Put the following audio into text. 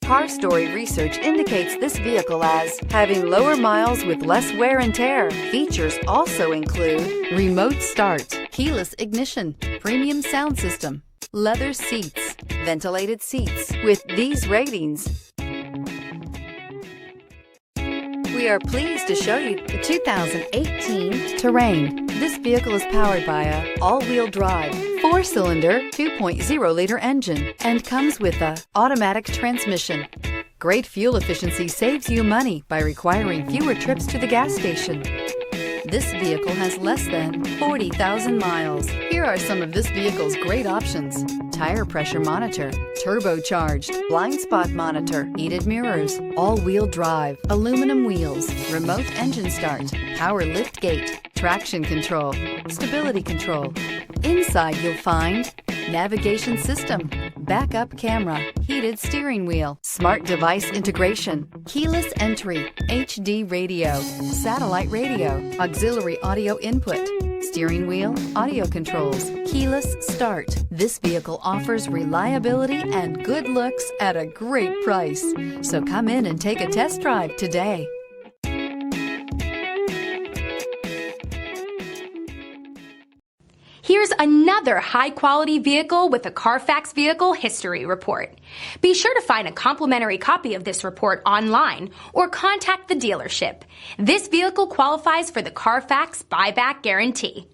Car Story research indicates this vehicle as having lower miles with less wear and tear. Features also include remote start, keyless ignition, premium sound system, leather seats, ventilated seats. With these ratings, we are pleased to show you the 2018 Terrain. This vehicle is powered by a all-wheel drive, 4-cylinder, 2.0-liter engine and comes with a automatic transmission. Great fuel efficiency saves you money by requiring fewer trips to the gas station. This vehicle has less than 40,000 miles. Here are some of this vehicle's great options: tire pressure monitor, turbocharged, blind spot monitor, heated mirrors, all-wheel drive, aluminum wheels, remote engine start, power lift gate, traction control, stability control. Inside you'll find navigation system, backup camera, heated steering wheel, smart device integration, keyless entry, HD radio, satellite radio, auxiliary audio input, steering wheel audio controls, keyless start. This vehicle offers reliability and good looks at a great price. So come in and take a test drive today. Here's another high-quality vehicle with a Carfax Vehicle History Report. Be sure to find a complimentary copy of this report online or contact the dealership. This vehicle qualifies for the Carfax Buyback Guarantee.